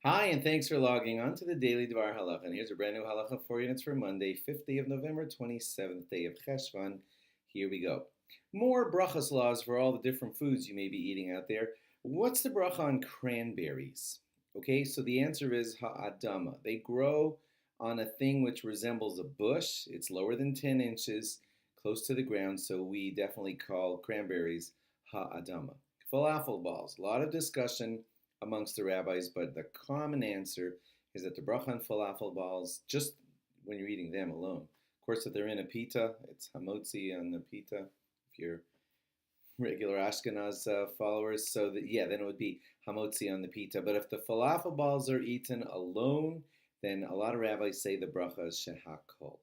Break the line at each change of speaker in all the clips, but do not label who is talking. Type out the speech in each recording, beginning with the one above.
Hi, and thanks for logging on to the Daily DVAR HALACHA. And here's a brand new halacha for you. And it's for Monday, 5th day of November, 27th day of CHESHVAN. Here we go. More brachas laws for all the different foods you may be eating out there. What's the bracha on cranberries? Okay, so the answer is ha'adama. They grow on a thing which resembles a bush. It's lower than 10 inches, close to the ground, so we definitely call cranberries ha'adama. Falafel balls. A lot of discussion amongst the rabbis, but the common answer is that the bracha on falafel balls, just when you're eating them alone, of course, if they're in a pita, it's hamotzi on the pita. If you're regular Ashkenaz followers, so that then it would be hamotzi on the pita. But if the falafel balls are eaten alone, then a lot of rabbis say the bracha is shehakol.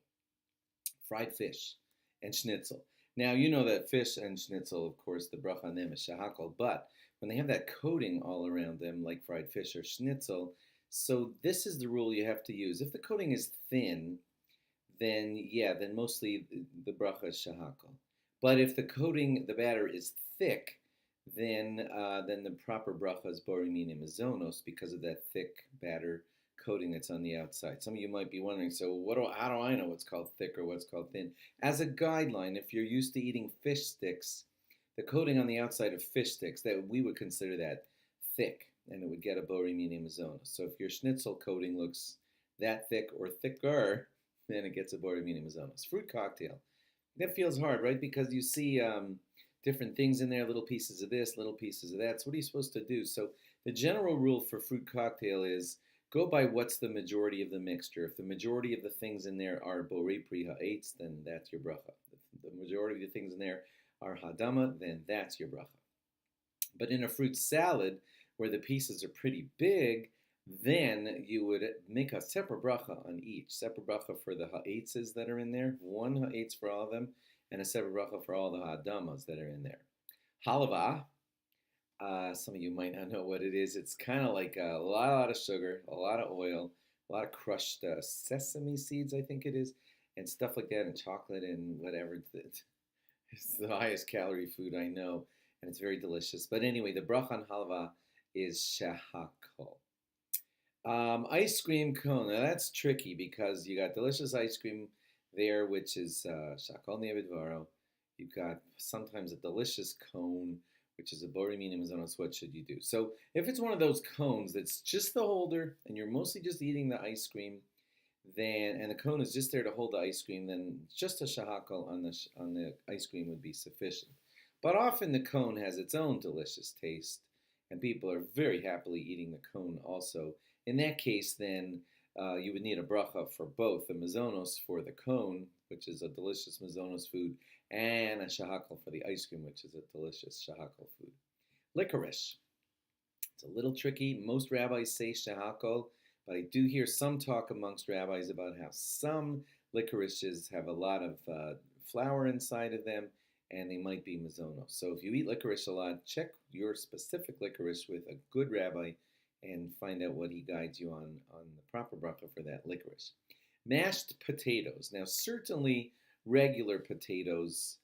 Fried fish and schnitzel. Now, you know that fish and schnitzel, of course, the bracha on them is shehakol, but when they have that coating all around them, like fried fish or schnitzel, so this is the rule you have to use. If the coating is thin, then mostly the bracha is shehakol. But if the coating, the batter is thick, then the proper bracha is borimini mazonos because of that thick batter coating that's on the outside. Some of you might be wondering, so how do I know what's called thick or what's called thin? As a guideline, if you're used to eating fish sticks, the coating on the outside of fish sticks, that we would consider that thick, and it would get a borimini mazonos. So if your schnitzel coating looks that thick or thicker, then it gets a borimini mazonos. Fruit cocktail. That feels hard, right? Because you see different things in there, little pieces of this, little pieces of that. So what are you supposed to do? So the general rule for fruit cocktail is go by what's the majority of the mixture. If the majority of the things in there are borei pri ha'etz, then that's your bracha. If the majority of the things in there are hadama, then that's your bracha. But in a fruit salad, where the pieces are pretty big, then you would make a separate bracha on each. Separate bracha for the ha'etzes that are in there, one ha'etz for all of them, and a separate bracha for all the ha'adamas that are in there. Halvah, some of you might not know what it is. It's kind of like a lot of sugar, a lot of oil, a lot of crushed sesame seeds, I think it is, and stuff like that, and chocolate and whatever. It's the highest calorie food I know, and it's very delicious. But anyway, the bracha on halva is shehakol. Ice cream cone. Now that's tricky because you got delicious ice cream there, which is shakol ne'avidvaro. You've got sometimes a delicious cone, which is a borimini mazonos. What should you do? So if it's one of those cones that's just the holder, and you're mostly just eating the ice cream, and the cone is just there to hold the ice cream, then just a shehakol on the ice cream would be sufficient. But often the cone has its own delicious taste, and people are very happily eating the cone also. In that case, then you would need a bracha for both, a mazonos for the cone, which is a delicious mazonos food, and a shehakol for the ice cream, which is a delicious shehakol food. Licorice. It's a little tricky. Most rabbis say shehakol, but I do hear some talk amongst rabbis about how some licorices have a lot of flour inside of them, and they might be mazonos. So if you eat licorice a lot, check your specific licorice with a good rabbi and find out what he guides you on the proper bracha for that licorice. Mashed potatoes. Now, certainly regular potatoes,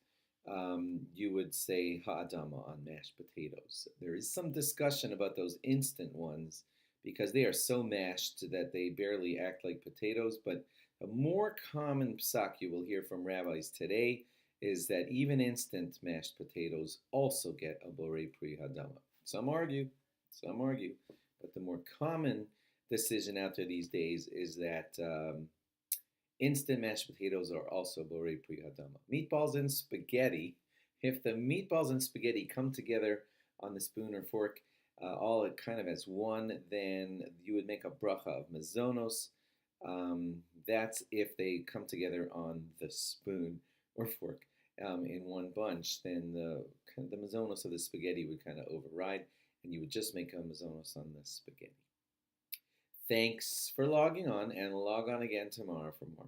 you would say ha'adama on mashed potatoes. There is some discussion about those instant ones because they are so mashed that they barely act like potatoes. But a more common psak you will hear from rabbis today is that even instant mashed potatoes also get a borei pri hadama. Some argue, but the more common decision out there these days is that instant mashed potatoes are also borei pri hadama. Meatballs and spaghetti. If the meatballs and spaghetti come together on the spoon or fork, all kind of as one, then you would make a bracha of mazonos. That's if they come together on the spoon or fork in one bunch. Then the mazonos of the spaghetti would kind of override, and you would just make a mazonos on the spaghetti. Thanks for logging on, and log on again tomorrow for more.